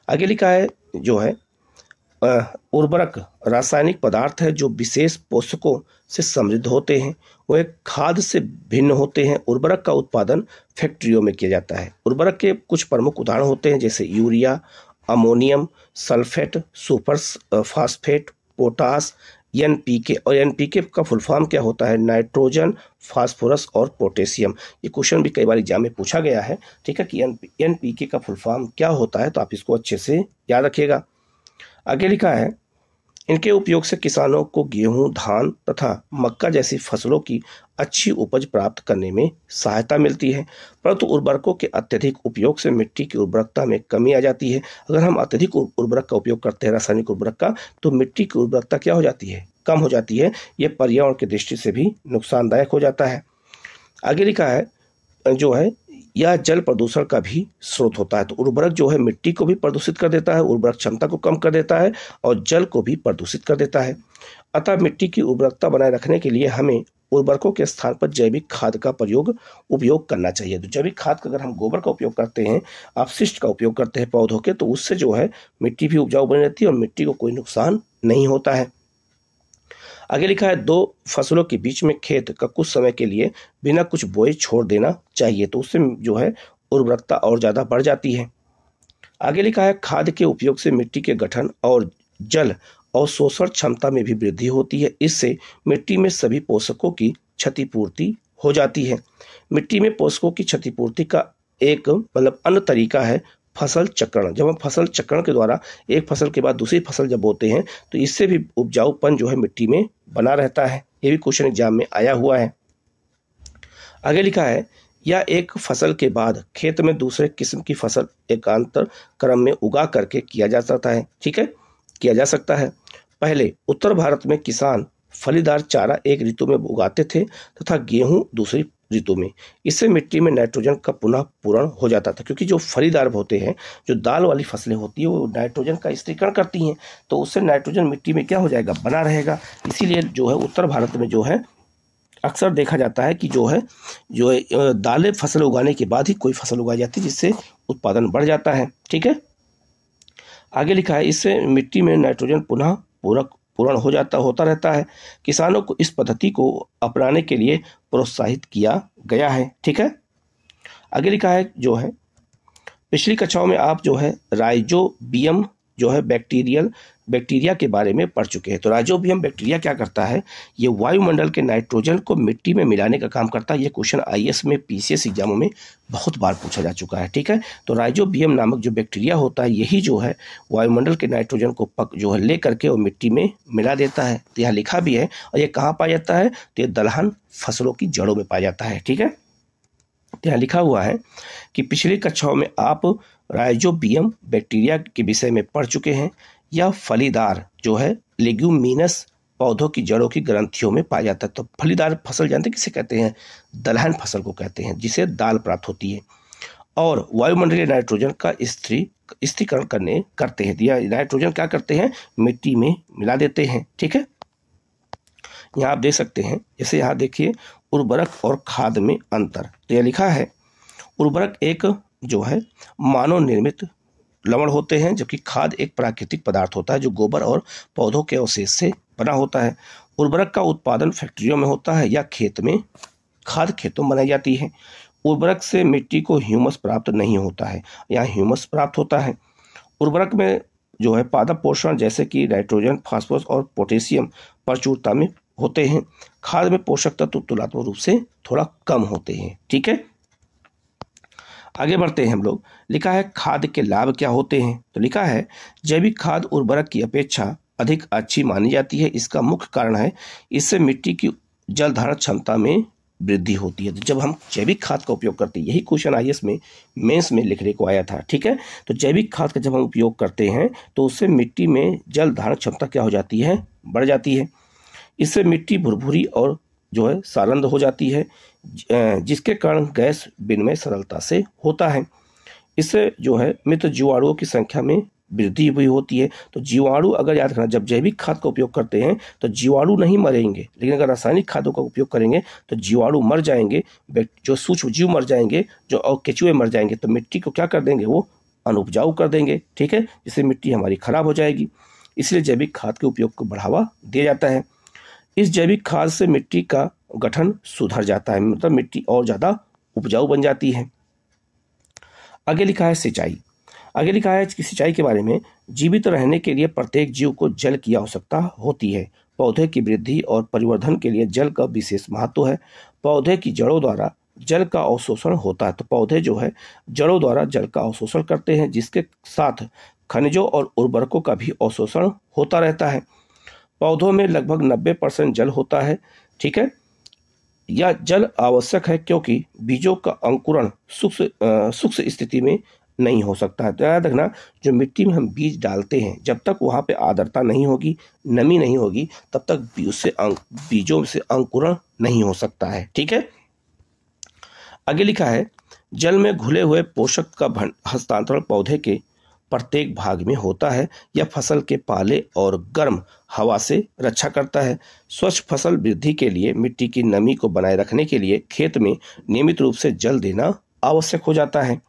आगे लिखा है जो है उर्वरक रासायनिक पदार्थ है जो विशेष पोषकों से समृद्ध होते हैं, वो एक खाद से भिन्न होते हैं। उर्वरक का उत्पादन फैक्ट्रियों में किया जाता है। उर्वरक के कुछ प्रमुख उदाहरण होते हैं जैसे urea, ammonium sulphate, super phosphate, potash, NPK. और एनपीके का फुल फॉर्म क्या होता है? नाइट्रोजन, फास्फोरस और पोटेशियम। ये क्वेश्चन भी कई बार एग्जाम में पूछा गया है। ठीक है, कि एनपीके का फुल फॉर्म क्या होता है, तो आप इसको अच्छे से याद रखिएगा। आगे लिखा है इनके उपयोग से किसानों को गेहूं, धान तथा मक्का जैसी फसलों की अच्छी उपज प्राप्त करने में सहायता मिलती है। परंतु उर्वरकों के अत्यधिक उपयोग से मिट्टी की उर्वरकता में कमी आ जाती है। अगर हम अत्यधिक उर्वरक का उपयोग करते हैं, रासायनिक उर्वरक का, तो मिट्टी की उर्वरकता क्या हो जाती है? कम हो जाती है। ये पर्यावरण की दृष्टि से भी नुकसानदायक हो जाता है। आगे लिखा है जो है यह जल प्रदूषण का भी स्रोत होता है। तो उर्वरक जो है मिट्टी को भी प्रदूषित कर देता है, उर्वरक क्षमता को कम कर देता है और जल को भी प्रदूषित कर देता है। अतः मिट्टी की उर्वरकता बनाए रखने के लिए हमें उर्वरकों के स्थान पर जैविक खाद का उपयोग करना चाहिए। तो जैविक खाद का अगर हम गोबर का उपयोग करते हैं, अपशिष्ट का उपयोग करते हैं पौधों के, तो उससे जो है मिट्टी भी उपजाऊ बनी रहती है और मिट्टी को कोई नुकसान नहीं होता है। आगे लिखा है दो फसलों के बीच में खेत का कुछ समय के लिए बिना कुछ बोए छोड़ देना चाहिए, तो उससे जो है उर्वरकता और ज़्यादा बढ़ जाती है। आगे लिखा है खाद के उपयोग से मिट्टी के गठन और जल और शोषण क्षमता में भी वृद्धि होती है। इससे मिट्टी में सभी पोषकों की क्षतिपूर्ति हो जाती है। मिट्टी में पोषकों की क्षतिपूर्ति का एक अन्य तरीका है फसल चक्रण। जब हम फसल चक्रण के द्वारा एक फसल के बाद दूसरी फसल जब बोते हैं, तो इससे भी उपजाऊपन जो है मिट्टी में बना रहता है। ये भी क्वेश्चन एग्जाम में आया हुआ है। आगे लिखा है या एक फसल के बाद खेत में दूसरे किस्म की फसल एकांतर क्रम में उगा करके किया जा सकता है। ठीक है, किया जा सकता है। पहले उत्तर भारत में किसान फलीदार चारा एक ऋतु में उगाते थे तथा गेहूं दूसरी ऋतु में। इससे मिट्टी में नाइट्रोजन का पुनः पूरण हो जाता था, क्योंकि जो फलीदार होते हैं, जो दाल वाली फसलें होती है, वो नाइट्रोजन का स्थिरीकरण करती हैं, तो उससे नाइट्रोजन मिट्टी में क्या हो जाएगा? बना रहेगा। इसीलिए जो है उत्तर भारत में जो है अक्सर देखा जाता है कि जो है दालें फसल उगाने के बाद ही कोई फसल उगाई जाती है, जिससे उत्पादन बढ़ जाता है। ठीक है, आगे लिखा है इससे मिट्टी में नाइट्रोजन पुनः पूर्ण होता रहता है। किसानों को इस पद्धति को अपनाने के लिए प्रोत्साहित किया गया है। ठीक है, आगे लिखा है जो है पिछली कक्षाओं में आप जो है राइजोबियम जो है बैक्टीरिया के बारे में पढ़ चुके हैं। तो राइजोबियम बैक्टीरिया क्या करता है? ये वायुमंडल के नाइट्रोजन को मिट्टी में मिलाने का काम करता है। ये क्वेश्चन आईएएस में, पीसीएस एग्जामों में बहुत बार पूछा जा चुका है। ठीक है, तो राइजोबियम नामक जो बैक्टीरिया होता है, यही जो है वायुमंडल के नाइट्रोजन को जो है ले करके और मिट्टी में मिला देता है। तो यहाँ लिखा भी है। और ये कहाँ पाया जाता है? तो ये दलहन फसलों की जड़ों में पाया जाता है। ठीक है, यहाँ लिखा हुआ है कि पिछली कक्षाओं में आप राइजोबियम बैक्टीरिया के विषय में पढ़ चुके हैं। यह फलीदार जो है लेग्यूमिनस पौधों की जड़ों की ग्रंथियों में पाया जाता है। तो फलीदार फसल जानते हैं किसे कहते हैं? दलहन फसल को कहते हैं, जिसे दाल प्राप्त होती है। और वायुमंडलीय नाइट्रोजन का स्थिरीकरण करते हैं। या नाइट्रोजन क्या करते हैं? मिट्टी में मिला देते हैं। ठीक है, यहाँ आप देख सकते हैं, जैसे यहाँ देखिए उर्वरक और खाद में अंतर। तो यह लिखा है उर्वरक एक जो है मानव निर्मित लवण होते हैं, जबकि खाद एक प्राकृतिक पदार्थ होता है जो गोबर और पौधों के अवशेष से बना होता है। उर्वरक का उत्पादन फैक्ट्रियों में होता है या खेत में, खाद खेतों में बनाई जाती है। उर्वरक से मिट्टी को ह्यूमस प्राप्त नहीं होता है, यहाँ ह्यूमस प्राप्त होता है। उर्वरक में जो है पादप पोषण जैसे कि नाइट्रोजन, फास्फोरस और पोटेशियम प्रचुरता में होते हैं। खाद में पोषक तत्व तुलनात्मक रूप से थोड़ा कम होते हैं। ठीक है, आगे बढ़ते हैं हम लोग। लिखा है खाद के लाभ क्या होते हैं? तो लिखा है जैविक खाद उर्वरक की अपेक्षा अधिक अच्छी मानी जाती है। इसका मुख्य कारण है इससे मिट्टी की जल धारण क्षमता में वृद्धि होती है। तो जब हम जैविक खाद का उपयोग करते हैं, यही क्वेश्चन आईएएस में मेंस में लिखने को आया था। ठीक है, तो जैविक खाद का जब हम उपयोग करते हैं तो उससे मिट्टी में जल धारण क्षमता क्या हो जाती है? बढ़ जाती है। इससे मिट्टी भुरभुरी और जो है सारंद हो जाती है। जिसके कारण गैस विनिमय सरलता से होता है। इससे जो है मित्र जीवाणुओं की संख्या में वृद्धि भी होती है। तो जीवाणु, अगर याद रखना, जब जैविक खाद का उपयोग करते हैं तो जीवाणु नहीं मरेंगे, लेकिन अगर रासायनिक खादों का उपयोग करेंगे तो जीवाणु मर जाएंगे, जो सूक्ष्म जीव मर जाएंगे, जो और केचुए मर जाएंगे। तो मिट्टी को क्या कर देंगे, वो अनुपजाऊ कर देंगे, ठीक है, जिससे मिट्टी हमारी खराब हो जाएगी। इसलिए जैविक खाद के उपयोग को बढ़ावा दिया जाता है। इस जैविक खाद से मिट्टी का गठन सुधर जाता है, मतलब मिट्टी और ज़्यादा उपजाऊ बन जाती है। आगे लिखा है सिंचाई। आगे लिखा है कि सिंचाई के बारे में, जीवित रहने के लिए प्रत्येक जीव को जल की आवश्यकता होती है। पौधे की वृद्धि और परिवर्धन के लिए जल का विशेष महत्व है। पौधे की जड़ों द्वारा जल का अवशोषण होता है। तो पौधे जो है जड़ों द्वारा जल का अवशोषण करते हैं, जिसके साथ खनिजों और उर्वरकों का भी अवशोषण होता रहता है। पौधों में लगभग 90% जल होता है, ठीक है। यह जल आवश्यक है क्योंकि बीजों का अंकुरण सूक्ष्म स्थिति में नहीं हो सकता है। तो याद रखना, जो मिट्टी में हम बीज डालते हैं, जब तक वहाँ पे आर्द्रता नहीं होगी, नमी नहीं होगी, तब तक बीजों से अंकुरण नहीं हो सकता है, ठीक है। आगे लिखा है, जल में घुले हुए पोषक का हस्तांतरण पौधे के प्रत्येक भाग में होता है। यह फसल के पाले और गर्म हवा से रक्षा करता है। स्वच्छ फसल वृद्धि के लिए मिट्टी की नमी को बनाए रखने के लिए खेत में नियमित रूप से जल देना आवश्यक हो जाता है।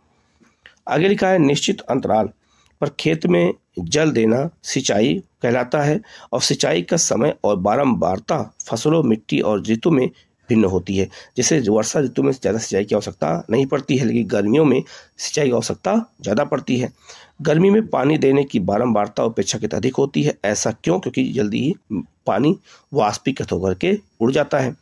आगे लिखा है, निश्चित अंतराल पर खेत में जल देना सिंचाई कहलाता है। और सिंचाई का समय और बारंबारता फसलों, मिट्टी और ऋतु में भिन्न होती है। जैसे वर्षा ऋतु में ज़्यादा सिंचाई की आवश्यकता नहीं पड़ती है, लेकिन गर्मियों में सिंचाई की आवश्यकता ज़्यादा पड़ती है। गर्मी में पानी देने की बारंबारता अपेक्षाकृत अधिक होती है। ऐसा क्यों? क्योंकि जल्दी ही पानी वाष्पीकृत होकर के उड़ जाता है।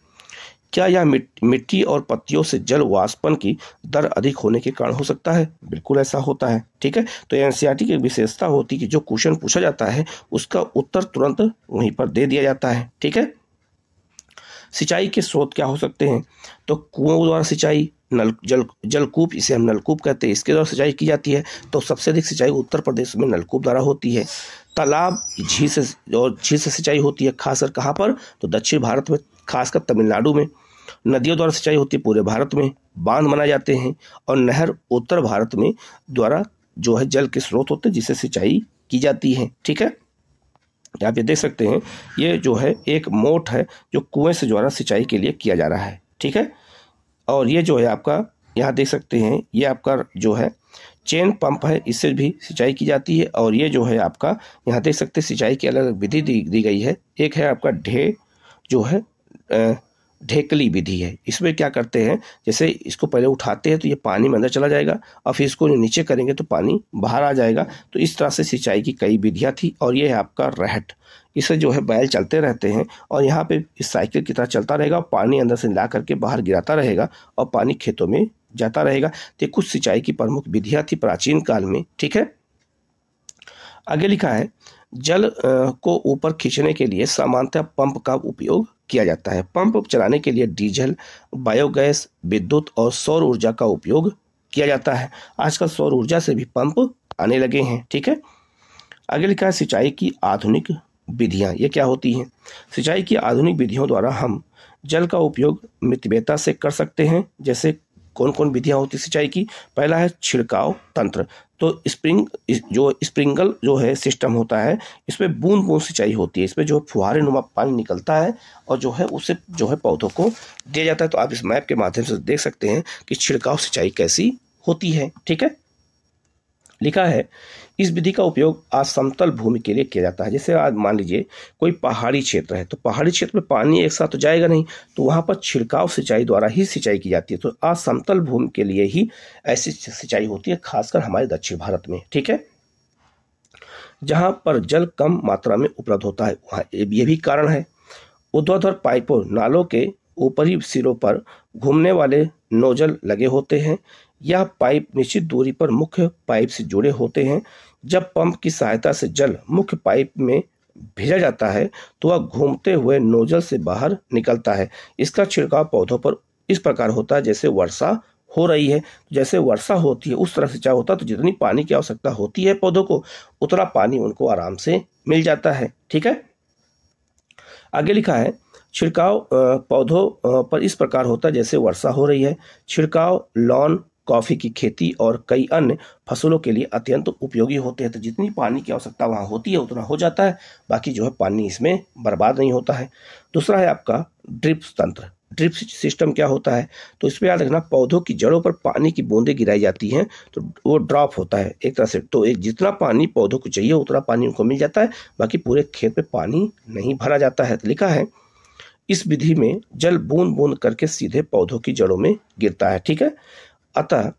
क्या यह मिट्टी और पत्तियों से जल वाष्पन की दर अधिक होने के कारण हो सकता है? बिल्कुल ऐसा होता है, ठीक है। तो एनसीईआरटी की विशेषता होती है कि जो क्वेश्चन पूछा जाता है उसका उत्तर तुरंत वहीं पर दे दिया जाता है, ठीक है। सिंचाई के स्रोत क्या हो सकते हैं? तो कुओं द्वारा सिंचाई, जलकूप, इसे हम नलकूप कहते हैं, इसके द्वारा सिंचाई की जाती है। तो सबसे अधिक सिंचाई उत्तर प्रदेश में नलकूप द्वारा होती है। तालाब, झील से सिंचाई होती है, खासकर कहाँ पर? तो दक्षिण भारत में, खासकर तमिलनाडु में। नदियों द्वारा सिंचाई होती है पूरे भारत में, बांध बनाए जाते हैं। और नहर उत्तर भारत में द्वारा जो है जल के स्रोत होते हैं जिससे सिंचाई की जाती है, ठीक है। आप ये देख सकते हैं, ये जो है एक मोट है जो कुएं से द्वारा सिंचाई के लिए किया जा रहा है, ठीक है। और ये जो है आपका, यहाँ देख सकते हैं, ये आपका जो है चेन पंप है, इससे भी सिंचाई की जाती है। और ये जो है आपका, यहाँ देख सकते हैं सिंचाई की अलग अलग विधि दी गई है। एक है आपका जो है ढेकली विधि है। इसमें क्या करते हैं, जैसे इसको पहले उठाते हैं तो ये पानी में अंदर चला जाएगा, और फिर इसको नीचे करेंगे तो पानी बाहर आ जाएगा। तो इस तरह से सिंचाई की कई विधियां थी। और ये है आपका रहट, इसे जो है बैल चलते रहते हैं और यहाँ पे इस साइकिल की तरह चलता रहेगा, पानी अंदर से ला करके बाहर गिराता रहेगा और पानी खेतों में जाता रहेगा। तो कुछ सिंचाई की प्रमुख विधियाँ थी प्राचीन काल में, ठीक है। आगे लिखा है, जल को ऊपर खींचने के लिए सामान्यतः पंप का उपयोग किया जाता है। पंप चलाने के लिए डीजल, बायोगैस, विद्युत और सौर ऊर्जा का उपयोग किया जाता है। आजकल सौर ऊर्जा से भी पंप आने लगे हैं, ठीक है। आगे लिखा है, सिंचाई की आधुनिक विधियां, ये क्या होती हैं? सिंचाई की आधुनिक विधियों द्वारा हम जल का उपयोग मितव्ययता से कर सकते हैं। जैसे कौन कौन विधियां होती सिंचाई की? पहला है छिड़काव तंत्र। तो स्प्रिंगल जो है सिस्टम होता है, इसमें बूंद बूंद सिंचाई होती है। इसमें जो फुहारे नुमा पानी निकलता है और जो है उसे जो है पौधों को दिया जाता है। तो आप इस मैप के माध्यम से देख सकते हैं कि छिड़काव सिंचाई कैसी होती है, ठीक है। लिखा है, इस विधि का उपयोग आज समतल भूमि के लिए किया जाता है। जैसे आज मान लीजिए कोई पहाड़ी क्षेत्र है, तो पहाड़ी क्षेत्र में पानी एक साथ तो जाएगा नहीं, तो वहाँ पर छिड़काव सिंचाई द्वारा ही सिंचाई की जाती है। तो आज समतल भूमि के लिए ही ऐसी सिंचाई होती है, खासकर हमारे दक्षिण भारत में, ठीक है। जहाँ पर जल कम मात्रा में उपलब्ध होता है वहाँ ये भी कारण है। ऊर्ध्वाधर पाइपों, नालों के ऊपरी सिरों पर घूमने वाले नोजल लगे होते हैं। यह पाइप निश्चित दूरी पर मुख्य पाइप से जुड़े होते हैं। जब पंप की सहायता से जल मुख्य पाइप में भेजा जाता है तो वह घूमते हुए नोजल से बाहर निकलता है। इसका छिड़काव पौधों पर इस प्रकार होता है जैसे वर्षा हो रही है। जैसे वर्षा होती है उस तरह सिंचाई होता है, तो जितनी पानी की आवश्यकता होती है पौधों को, उतना पानी उनको आराम से मिल जाता है, ठीक है। आगे लिखा है, छिड़काव पौधों पर इस प्रकार होता है जैसे वर्षा हो रही है। छिड़काव लॉन, कॉफी की खेती और कई अन्य फसलों के लिए अत्यंत उपयोगी होते हैं। तो जितनी पानी की आवश्यकता वहाँ होती है उतना हो जाता है, बाकी जो है पानी इसमें बर्बाद नहीं होता है। दूसरा है आपका ड्रिप तंत्र। ड्रिप सिस्टम क्या होता है, तो इसमें याद रखना पौधों की जड़ों पर पानी की बूंदें गिराई जाती हैं तो वो ड्रॉप होता है एक तरह से। तो एक जितना पानी पौधों को चाहिए उतना पानी उनको मिल जाता है, बाकी पूरे खेत में पानी नहीं भरा जाता है। तो लिखा है इस विधि में जल बूंद बूंद करके सीधे पौधों की जड़ों में गिरता है। ठीक है, अतः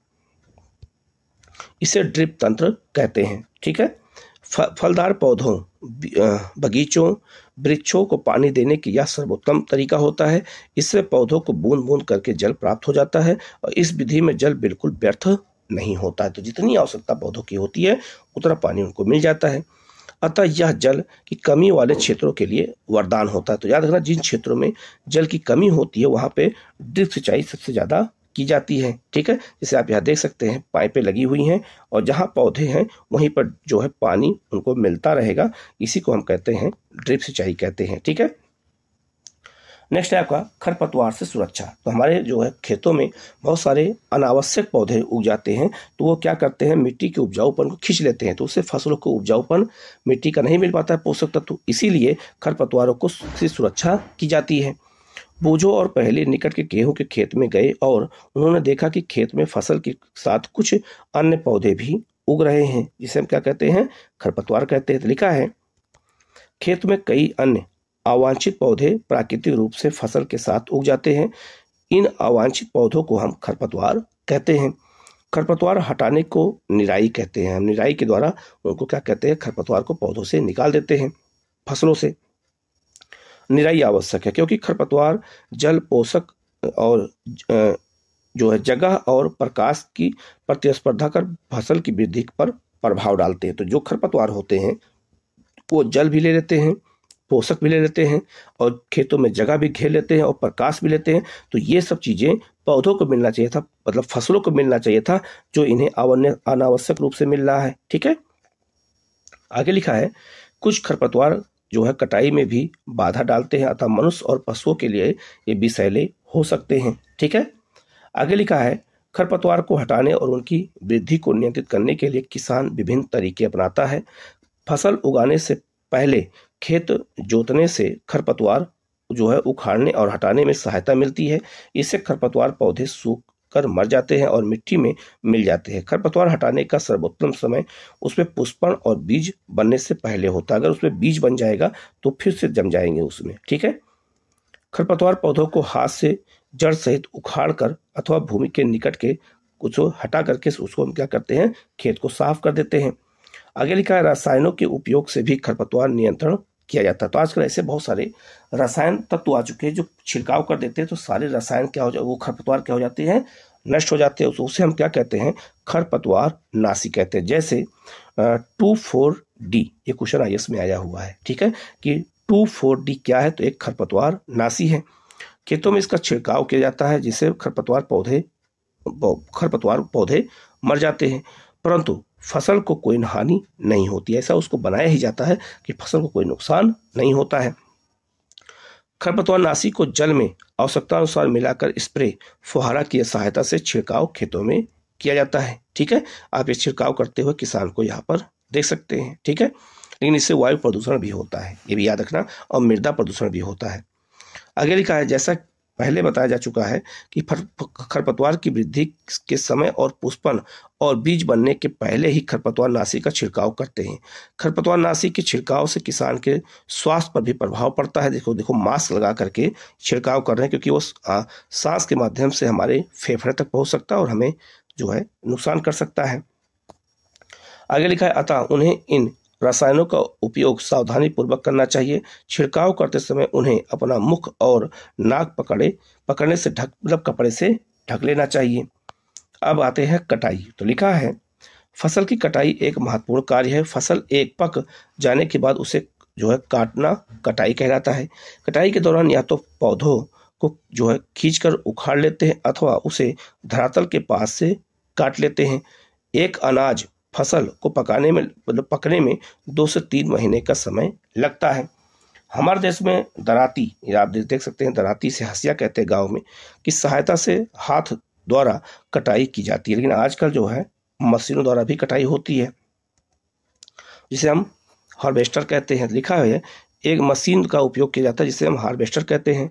इसे ड्रिप तंत्र कहते हैं। ठीक है, फलदार पौधों, बगीचों, वृक्षों को पानी देने की यह सर्वोत्तम तरीका होता है। इससे पौधों को बूंद बूंद करके जल प्राप्त हो जाता है और इस विधि में जल बिल्कुल व्यर्थ नहीं होता है। तो जितनी आवश्यकता पौधों की होती है उतना पानी उनको मिल जाता है। अतः यह जल की कमी वाले क्षेत्रों के लिए वरदान होता है। तो याद रखना जिन क्षेत्रों में जल की कमी होती है वहाँ पे ड्रिप सिंचाई सबसे ज़्यादा की जाती है। ठीक है, जैसे आप यहाँ देख सकते हैं पाइपें लगी हुई हैं और जहाँ पौधे हैं वहीं पर जो है पानी उनको मिलता रहेगा, इसी को हम कहते हैं ड्रिप सिंचाई कहते हैं। ठीक है, नेक्स्ट है आपका खरपतवार से सुरक्षा। तो हमारे जो है खेतों में बहुत सारे अनावश्यक पौधे उग जाते हैं, तो वो क्या करते हैं मिट्टी के उपजाऊपन को खींच लेते हैं, तो उससे फसलों को उपजाऊपन मिट्टी का नहीं मिल पाता है पोषक तत्व, इसीलिए खरपतवारों को से सुरक्षा की जाती है। बूझो और पहले निकट के गेहूं के खेत में गए और उन्होंने देखा कि खेत में फसल के साथ कुछ अन्य पौधे भी उग रहे हैं, जिसे हम क्या कहते हैं खरपतवार कहते हैं। तो लिखा है खेत में कई अन्य अवांछित पौधे प्राकृतिक रूप से फसल के साथ उग जाते हैं। इन अवांछित पौधों को हम खरपतवार कहते हैं। खरपतवार हटाने को निराई कहते हैं। हम निराई के द्वारा उनको क्या कहते हैं खरपतवार को पौधों से निकाल देते हैं, फसलों से। निराई आवश्यक है क्योंकि खरपतवार जल, पोषक और जो है जगह और प्रकाश की प्रतिस्पर्धा कर फसल की वृद्धि पर प्रभाव डालते हैं। तो जो खरपतवार होते हैं वो जल भी ले लेते हैं, पोषक भी ले लेते हैं और खेतों में जगह भी घेर लेते हैं और प्रकाश भी लेते हैं। तो ये सब चीज़ें पौधों को मिलना चाहिए था, मतलब फसलों को मिलना चाहिए था, जो इन्हें अनावश्यक रूप से मिल रहा है। ठीक है, आगे लिखा है कुछ खरपतवार जो है कटाई में भी बाधा डालते हैं, अतः मनुष्य और पशुओं के लिए ये विषैले हो सकते हैं। ठीक है, आगे लिखा है खरपतवार को हटाने और उनकी वृद्धि को नियंत्रित करने के लिए किसान विभिन्न तरीके अपनाता है। फसल उगाने से पहले खेत जोतने से खरपतवार जो है उखाड़ने और हटाने में सहायता मिलती है। इससे खरपतवार पौधे सूख कर मर जाते हैं और मिट्टी में मिल जाते हैं। खरपतवार हटाने का सर्वोत्तम समय उसमें पुष्पन और बीज बनने से पहले होता है। अगर उसमें बीज बन जाएगा तो फिर से जम जाएंगे उसमें। ठीक है, खरपतवार पौधों को हाथ से जड़ सहित उखाड़ कर अथवा भूमि के निकट के कुछ हटा करके उसको हम क्या करते हैं खेत को साफ कर देते हैं। आगे लिखा है रसायनों के उपयोग से भी खरपतवार नियंत्रण किया जाता है। तो आजकल ऐसे बहुत सारे रसायन तत्व आ चुके हैं जो छिड़काव कर देते हैं तो सारे रसायन क्या हो जाए, वो खरपतवार क्या हो जाते हैं, नष्ट हो जाते हैं। उसे हम क्या कहते हैं खरपतवार नाशी कहते हैं। जैसे 2,4-D ये क्वेश्चन IAS में आया हुआ है। ठीक है, कि 2,4-D क्या है, तो एक खरपतवार नाशी है। खेतों में इसका छिड़काव किया जाता है जिससे खरपतवार पौधे मर जाते हैं, परंतु फसल को कोई हानि नहीं होती। ऐसा उसको बनाया ही जाता है कि फसल को कोई नुकसान नहीं होता है। खरपतवार नाशी को जल में आवश्यकता अनुसार मिलाकर स्प्रे फुहारा की सहायता से छिड़काव खेतों में किया जाता है। ठीक है, आप ये छिड़काव करते हुए किसान को यहाँ पर देख सकते हैं। ठीक है, लेकिन इससे वायु प्रदूषण भी होता है, ये भी याद रखना, और मृदा प्रदूषण भी होता है। आगे लिखा है जैसा पहले बताया जा चुका है कि खरपतवार की वृद्धि के समय और पुष्पन और बीज बनने के पहले ही खरपतवार नाशी का छिड़काव करते हैं। खरपतवार नाशी के छिड़काव से किसान के स्वास्थ्य पर भी प्रभाव पड़ता है। देखो मास्क लगा करके छिड़काव कर रहे हैं क्योंकि वो सांस के माध्यम से हमारे फेफड़े तक पहुंच सकता है और हमें जो है नुकसान कर सकता है। आगे लिखा है अतः उन्हें इन रसायनों का उपयोग सावधानी पूर्वक करना चाहिए। छिड़काव करते समय उन्हें अपना मुख और नाक पकड़ने से मतलब कपड़े से ढक लेना चाहिए। अब आते हैं कटाई। तो लिखा है फसल की कटाई एक महत्वपूर्ण कार्य है। फसल एक पक जाने के बाद उसे जो है काटना कटाई कहलाता है। कटाई के दौरान या तो पौधों को जो है खींचकर उखाड़ लेते हैं अथवा उसे धरातल के पास से काट लेते हैं। एक अनाज फसल को पकने में 2 से 3 महीने का समय लगता है। हमारे देश में दराती, ये आप देख सकते हैं, दराती से हसिया कहते हैं गांव में, की सहायता से हाथ द्वारा कटाई की जाती है। लेकिन आजकल जो है मशीनों द्वारा भी कटाई होती है, जिसे हम हार्वेस्टर कहते हैं। लिखा है एक मशीन का उपयोग किया जाता है जिसे हम हार्वेस्टर कहते हैं।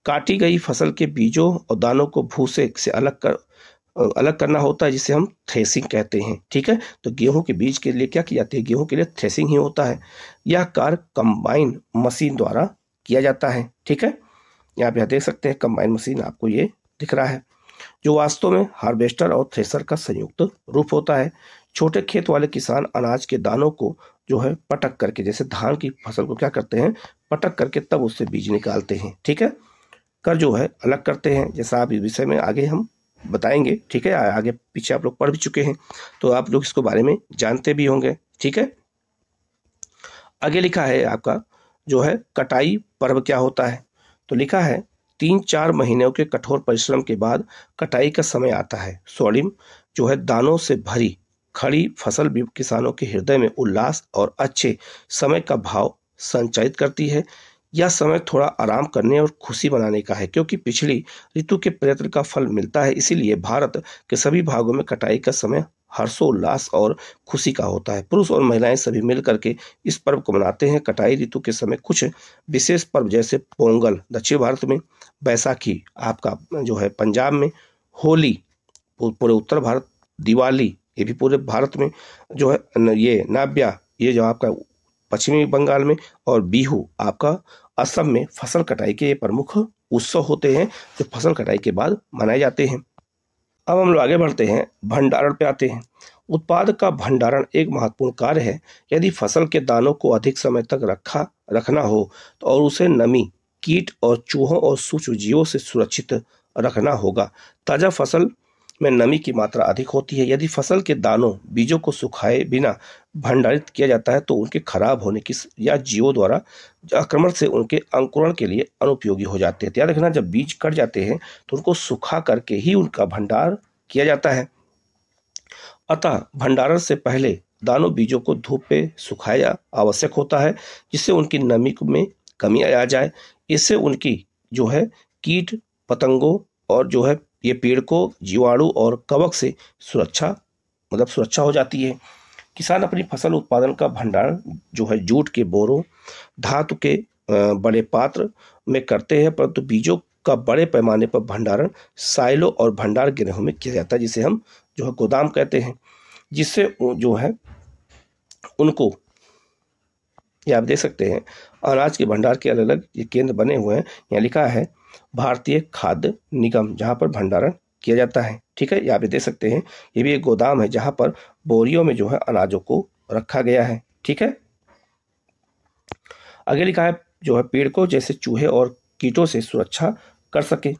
काटी गई फसल के बीजों और दानों को भूसे से अलग करना होता है, जिसे हम थ्रेसिंग कहते हैं। ठीक है, तो गेहूं के बीज के लिए क्या की जाती है, गेहूं के लिए थ्रेसिंग ही होता है। यह कार्य कंबाइन मशीन द्वारा किया जाता है। ठीक है, यहाँ पे देख सकते हैं कंबाइन मशीन आपको ये दिख रहा है, जो वास्तव में हार्वेस्टर और थ्रेसर का संयुक्त रूप होता है। छोटे खेत वाले किसान अनाज के दानों को जो है पटक करके, जैसे धान की फसल को क्या करते हैं, पटक करके तब उससे बीज निकालते हैं। ठीक है, कर जो है अलग करते हैं, जैसा आप इस विषय में आगे हम बताएंगे। ठीक है, आगे पीछे आप लोग पढ़ भी चुके हैं, तो आप लोग इसको बारे में जानते भी होंगे। ठीक है, आगे लिखा है आपका जो है कटाई पर्व क्या होता है। तो लिखा है 3-4 महीनों के कठोर परिश्रम के बाद कटाई का समय आता है। स्वर्णिम जो है दानों से भरी खड़ी फसल भी किसानों के हृदय में उल्लास और अच्छे समय का भाव संचारित करती है। यह समय थोड़ा आराम करने और खुशी मनाने का है, क्योंकि पिछली ऋतु के प्रयत्न का फल मिलता है। इसीलिए भारत के सभी भागों में कटाई का समय हर्षोल्लास और खुशी का होता है। पुरुष और महिलाएं सभी मिल करके इस पर्व को मनाते हैं। कटाई ऋतु के समय कुछ विशेष पर्व जैसे पोंगल दक्षिण भारत में, बैसाखी आपका जो है पंजाब में, होली पूरे उत्तर भारत, दिवाली ये भी पूरे भारत में जो है, ये नाब्या ये जो आपका पश्चिमी बंगाल में, और बिहू आपका असम में फसल कटाई के ये प्रमुख उत्सव होते हैं जो फसल कटाई के बाद मनाए जाते हैं। अब हम लोग आगे बढ़ते हैं, भंडारण पे आते हैं। उत्पाद का भंडारण एक महत्वपूर्ण कार्य है। यदि फसल के दानों को अधिक समय तक रखना हो तो और उसे नमी, कीट और चूहों और सूक्ष्म जीवों से सुरक्षित रखना होगा। ताजा फसल में नमी की मात्रा अधिक होती है। यदि फसल के दानों, बीजों को सुखाए बिना भंडारित किया जाता है तो उनके खराब होने की या जीवों द्वारा आक्रमण से उनके अंकुरण के लिए अनुपयोगी हो जाते हैं। याद रखना, जब बीज कट जाते हैं तो उनको सुखा करके ही उनका भंडार किया जाता है। अतः भंडारण से पहले दानों, बीजों को धूप पे सुखाया आवश्यक होता है, जिससे उनकी नमी में कमी आ जाए। इससे उनकी जो है कीट पतंगों और जो है ये पेड़ को जीवाणु और कवक से सुरक्षा हो जाती है। किसान अपनी फसल उत्पादन का भंडारण जो है जूट के बोरों, धातु के बड़े पात्र में करते हैं, परंतु बीजों का बड़े पैमाने पर भंडारण साइलो और भंडार गृहों में किया जाता है, जिसे हम जो है गोदाम कहते हैं, जिससे जो है उनको, ये आप देख सकते हैं अनाज के भंडार के अलग अलग ये केंद्र बने हुए हैं। यहाँ लिखा है भारतीय खाद्य निगम, जहाँ पर भंडारण किया जाता है। ठीक है, यहाँ पे देख सकते हैं ये भी एक गोदाम है जहाँ पर बोरियों में जो है अनाजों को रखा गया है। ठीक है, आगे लिखा है जो है पेड़ को जैसे चूहे और कीटों से सुरक्षा कर सके।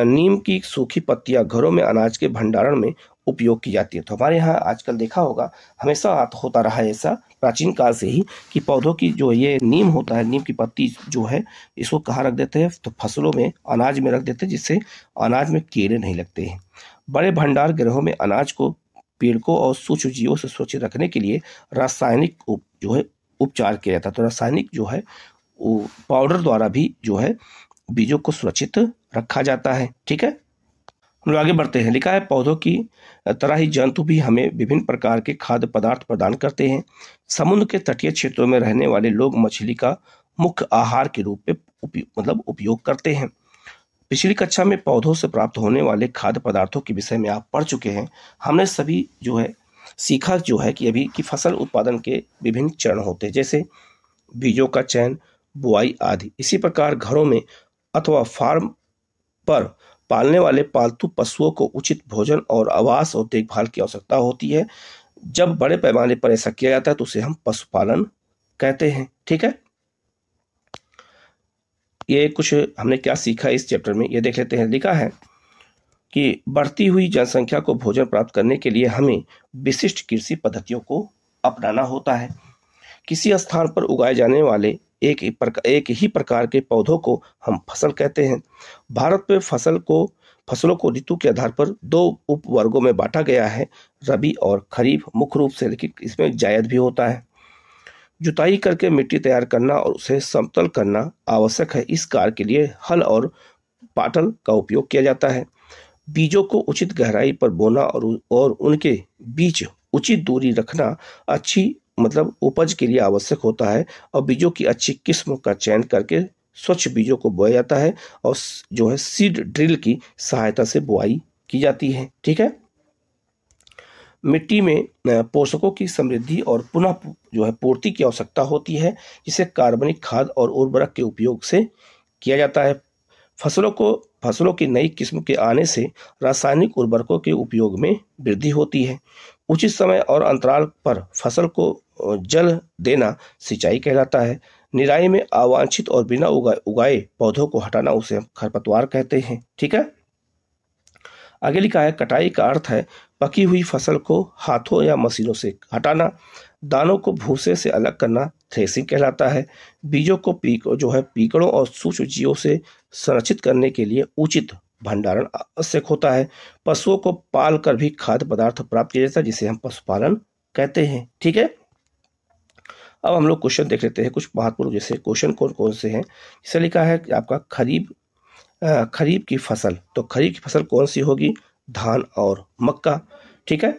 नीम की सूखी पत्तियां घरों में अनाज के भंडारण में उपयोग की जाती है। तो हमारे यहाँ आजकल देखा होगा, हमेशा होता रहा है ऐसा प्राचीन काल से ही, कि पौधों की जो ये नीम होता है, नीम की पत्ती जो है, इसको कहाँ रख देते हैं, तो फसलों में, अनाज में रख देते हैं, जिससे अनाज में कीड़े नहीं लगते हैं। बड़े भंडार गृहों में अनाज को, पेड़ को और सूक्ष्म जीवों से सुरक्षित रखने के लिए रासायनिक जो है उपचार किया जाता है। तो रासायनिक जो है पाउडर द्वारा भी जो है बीजों को सुरक्षित रखा जाता है। ठीक है, हम लोग आगे बढ़ते हैं। लिखा है पौधों की तरह ही जंतु भी हमें विभिन्न प्रकार के खाद्य पदार्थ प्रदान करते हैं। समुद्र के तटीय क्षेत्रों में रहने वाले लोग मछली का मुख्य आहार के रूप में उपयोग करते हैं। पिछली कक्षा में पौधों से प्राप्त होने वाले खाद्य पदार्थों के विषय में आप पढ़ चुके हैं। हमने सभी जो है सीखा जो है कि अभी की फसल उत्पादन के विभिन्न चरण होते हैं, जैसे बीजों का चयन, बुआई आदि। इसी प्रकार घरों में अथवा फार्म पर पालने वाले पालतू पशुओं को उचित भोजन और आवास और देखभाल की आवश्यकता होती है। जब बड़े पैमाने पर ऐसा किया जाता है तो उसे हम पशुपालन कहते हैं। ठीक है, ये कुछ हमने क्या सीखा इस चैप्टर में, ये देख लेते हैं। लिखा है कि बढ़ती हुई जनसंख्या को भोजन प्राप्त करने के लिए हमें विशिष्ट कृषि पद्धतियों को अपनाना होता है। किसी स्थान पर उगाए जाने वाले एक ही प्रकार के पौधों को हम फसल कहते हैं। भारत में फसलों को ऋतु के आधार पर 2 उप वर्गों में बांटा गया है, रबी और खरीफ मुख्य रूप से, लेकिन इसमें जायद भी होता है। जुताई करके मिट्टी तैयार करना और उसे समतल करना आवश्यक है। इस कार्य के लिए हल और पाटल का उपयोग किया जाता है। बीजों को उचित गहराई पर बोना और उनके बीच उचित दूरी रखना अच्छी उपज के लिए आवश्यक होता है। और बीजों की अच्छी किस्म का चयन करके स्वच्छ बीजों को बोया जाता है और जो है सीड ड्रिल की सहायता से बुआई की जाती है। ठीक है। मिट्टी में पोषकों की समृद्धि और पुनः जो है पूर्ति की आवश्यकता होती है, जिसे कार्बनिक खाद और उर्वरक के उपयोग से किया जाता है। फसलों की नई किस्म के आने से रासायनिक उर्वरकों के उपयोग में वृद्धि होती है। उचित समय और अंतराल पर फसल को जल देना सिंचाई कहलाता है। निराई में अवांछित और बिना उगाए पौधों को हटाना उसे हम खरपतवार कहते हैं। ठीक है। आगे लिखा है कटाई का अर्थ है पकी हुई फसल को हाथों या मशीनों से हटाना। दानों को भूसे से अलग करना थ्रेसिंग कहलाता है। बीजों को पीकड़ों और सूक्ष्म जीवों से संरक्षित करने के लिए उचित भंडारण आवश्यक होता है। पशुओं को पाल कर भी खाद्य पदार्थ प्राप्त किया जाता है, जिसे हम पशुपालन कहते हैं। ठीक है। अब हम लोग क्वेश्चन देख लेते हैं कुछ महत्वपूर्ण, जैसे क्वेश्चन कौन कौन से हैं। जैसे लिखा है कि आपका खरीफ की फसल, तो खरीफ की फसल कौन सी होगी? धान और मक्का। ठीक है।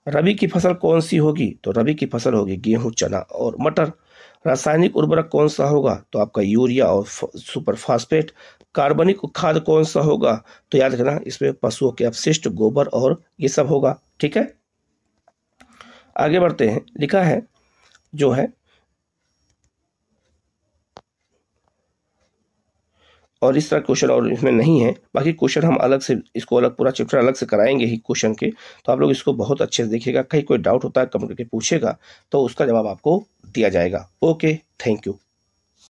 रबी की फसल कौन सी होगी? तो रबी की फसल होगी गेहूं, चना और मटर। रासायनिक उर्वरक कौन सा होगा? तो आपका यूरिया और सुपर फास्फेट। कार्बनिक खाद कौन सा होगा? तो याद रखना इसमें पशुओं के अपशिष्ट, गोबर और ये सब होगा। ठीक है। आगे बढ़ते हैं। लिखा है जो है और इस तरह क्वेश्चन और इसमें नहीं है, बाकी क्वेश्चन हम अलग से इसको पूरा चैप्टर अलग से कराएंगे ही क्वेश्चन के, तो आप लोग इसको बहुत अच्छे से देखिएगा। कहीं कोई डाउट होता है कमेंट करके पूछेगा तो उसका जवाब आपको दिया जाएगा। Okay, thank you.